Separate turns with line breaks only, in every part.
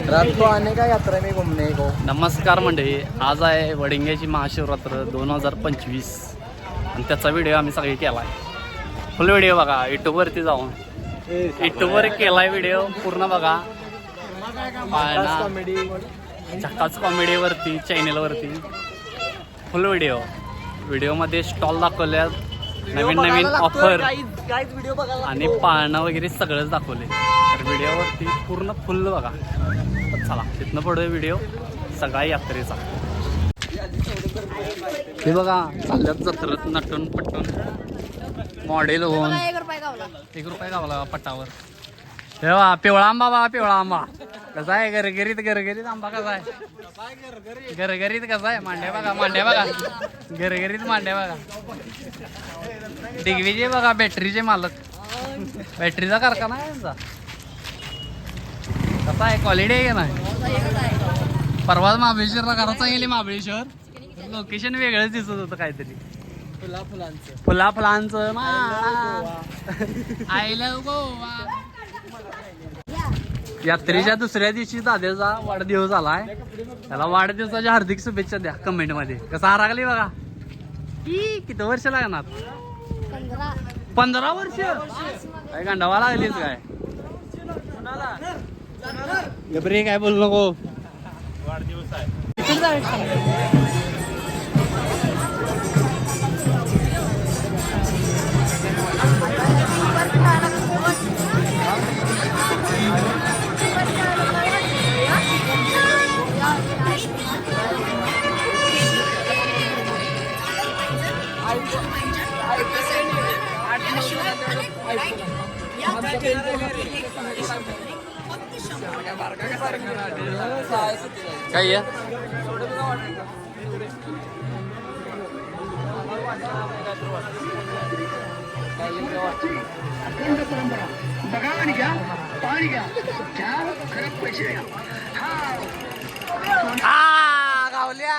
रात को आने का यात्रा में घूमने को।
नमस्कार मंडळी, आज आहे वडिंग्याची महाशिवरात्र 2025 आणि त्याचा व्हिडिओ आम्ही सगळी केला आहे. फुल व्हिडिओ बघा यूट्यूबवरती जाऊन यूट्यूबवर केलाय व्हिडिओ पूर्ण बघा.
कॉमेडी
झक्कास कॉमेडीवरती चॅनेलवरती फुल व्हिडिओमध्ये स्टॉल दाखवल्यात, नवीन नवीन ऑफर
व्हिडिओ बघायला
आणि पाळणं वगैरे सगळंच दाखवले. तर व्हिडिओवरती पूर्ण फुल बघा. तर चला तिथनं पुढे व्हिडिओ सगळ्या यात्रेचा. हे बघा चालल्यात जत्रत नटून पटून मॉडेल होऊन 1 रुपया गावला पट्टावर. हे बघा पिवळा आंबा बघा, पिवळा आंबा कसा आहे. गरगरीत आंबा कसा आहे. गरगरीत कसा आहे. मांड्या बघा गरगरीत मांड्या बघा. डिग्वीचे बघा बॅटरीचे मालक, बॅटरीचा कारखाना आहे त्यांचा. कसा आहे, क्वालिटी आहे का नाही. परवा महाबळेश्वरला करायचा गेली. महाबळेश्वर लोकेशन वेगळंच दिसत होतं काहीतरी. फुलांचं आय लव्ह गोवा. यात्रेच्या दुसऱ्या दिवशी दाद्याचा वाढदिवस आलाय. त्याला वाढदिवसाच्या हार्दिक शुभेच्छा द्या कमेंट मध्ये. कसा हारागली बघा. किती वर्ष लागणार. 15 वर्ष काय गांडावा लागलीच काय. गबरे काय बोलू नको. वाढदिवस आहे. काय गावल्या.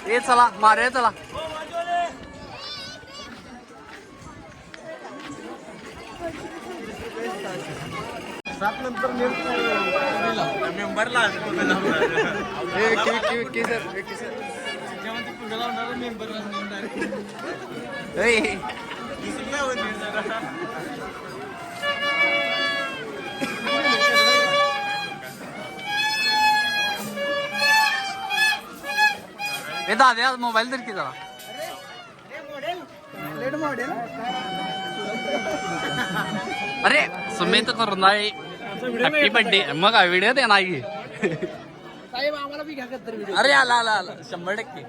ये चला मारे चला.
नंतर मेंबरला
हे दादा मोबाईल तर की जरा. अरे सुमित करून हॅपी बर्थडे. मग व्हिडिओ दे नाही. अरे आला 100%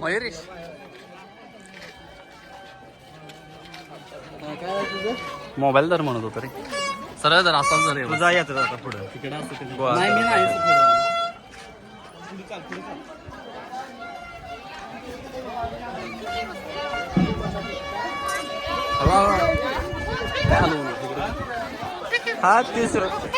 मयुरेश. मोबाईल तर म्हणत होतो रे. सरळ जर असाच जर
तुझा यात्रा आता पुढे
तिकडे नाही. मी नाही
हा 30 रुपये.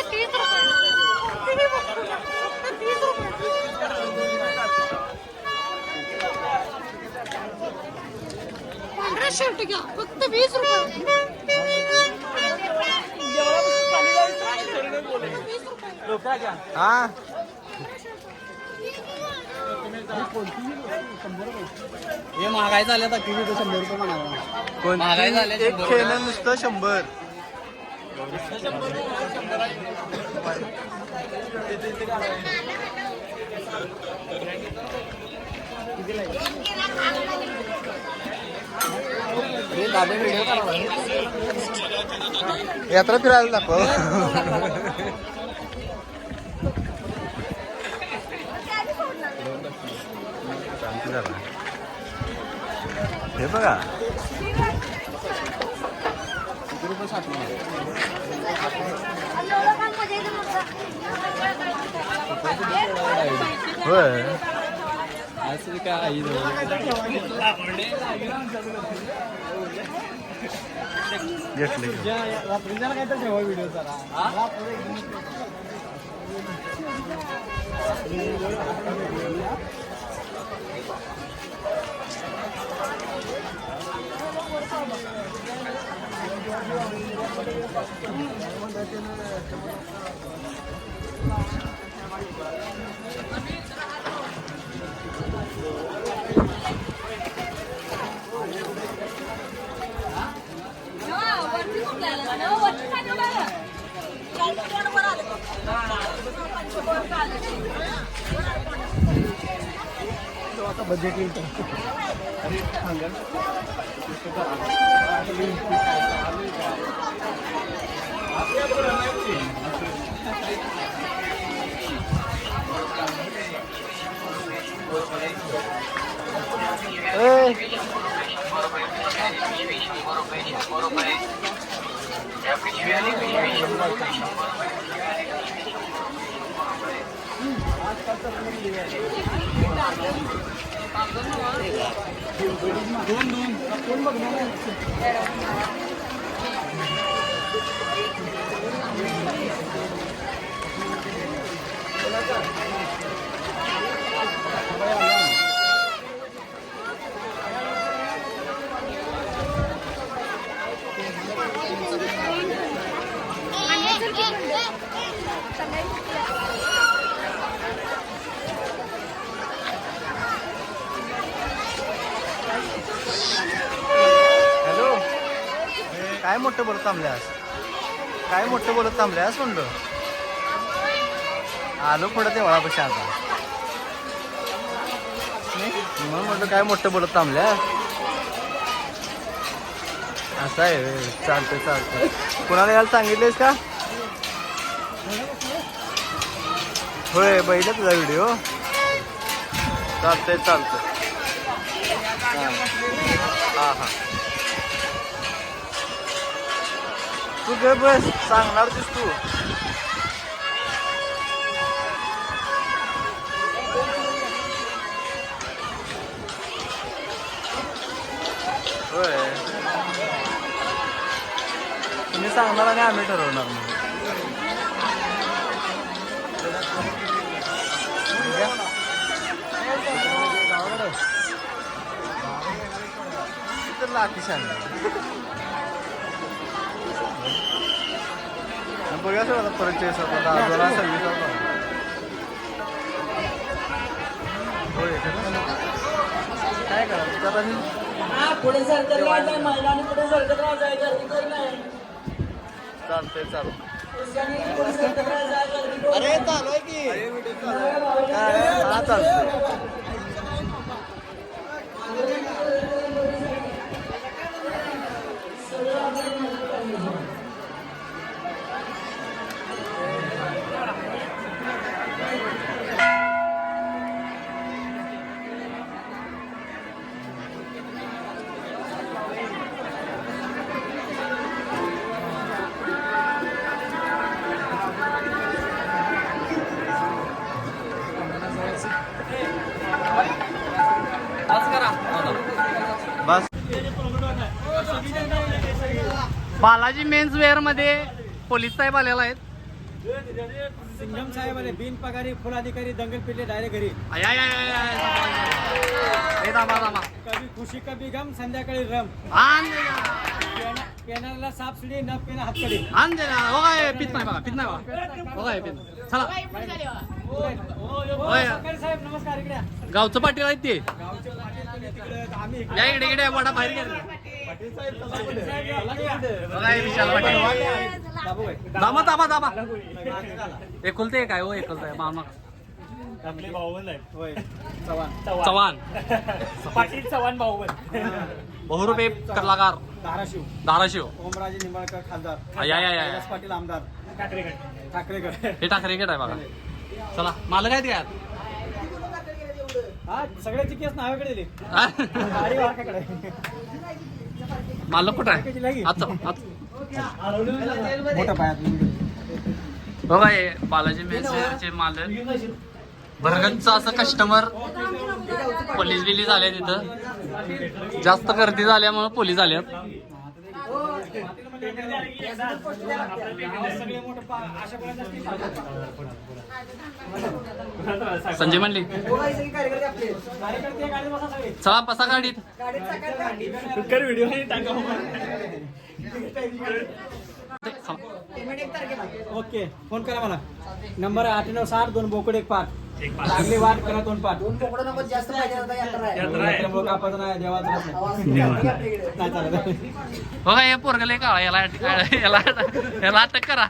शर्ट घ्या फक्त 20 रुपये.
हा
हे महागाई झाल्या तर किती 100 रुपये म्हणाला. महागाई झाल्या.
एक खेळणं नुसतं 100. यात्रा फिरायला दाखव. हे बघा होय.
असं काय
घेतले
काय तर ठेवा व्हिडिओ जरा.
हॅलो, काय मोठं बोलत थांबल्यास? काय मोठं बोलत थांबल्यास म्हणलं? आलो पुढं देवळापाशी आता. मग म्हटलं काय मोठं बोलत थांबल्या? असं आहे व्हय. चालतंय चालतंय. कुणाला यायला सांगितलेस का? होय, बघितलं तुझा व्हिडिओ. चालतंय चालतंय. हा हा, तू गे बस, सांगणार तूच तू. होय, तुम्ही सांगणार आणि आम्ही ठरवणार मग. तर लाठी सांग बघा सर, आता परत चेस होता 2026 होय. काय करा आता
पुढे सरकार महिलांनी पुढे सरकार
चालतंय चालू.
जायचं
अरे चालू आहे की. हा चालतंय. बस.
बालाजी मेन्स वेअर मध्ये पोलीस साहेब आलेला आहेत.
सिंगम साहेब आले, बिन पगारी फुल अधिकारी दंगल पिटले डायरेक्ट घरी. कभी खुशी कभी गम, संध्याकाळी रम. पेनाला साप सुडी, न पेना हातकडी.
पित नाही बघा, पित नाही बघा. बघा पित. चला
सरकारी साहेब नमस्कार. इकडे
गावचं पाटील आहेत ते.
गावचे पाटील तिकडे, आम्ही
या इकडे इकडे वडा बाहेर घ्या. बघा हे विशाल पाटील. दामा दामा दामा. एकुलते काय हो, एकुलते मामा
आपले भाऊबंद आहेत. होय,
चव्हाण
पाटील चव्हाण भाऊबंद.
बहुरूपे कलाकार
धाराशिव.
धाराशिव.
ओमराजे निंबाळकर खासदार.
या
कैलास पाटील आमदार. ठाकरेगड.
हे टाकरे गेट आहे बघा. चला मालक आहेत यार.
हा सगळ्याची केस नावाकडे दिली. गाडी वारकाकडे.
मालक कुठं आहे? आता
मोठा पायात.
बघा हे बालाजी मेन्सचे मालक. भरगंच असं कस्टमर. पोलीस बिलीस आले तिथं. जास्त गर्दी झाल्यामुळे पोलीस आल्यात. संजय म्हणली चला बसा गाडीत.
ओके फोन करा मला नंबर 9860 2 बोकड 1 पाट लागली वाट करा 2 पाट यात्रा कापायचं नाही देवाचं नाही चालत
हो का हे पोरगं लय काळा याला याला अटक करा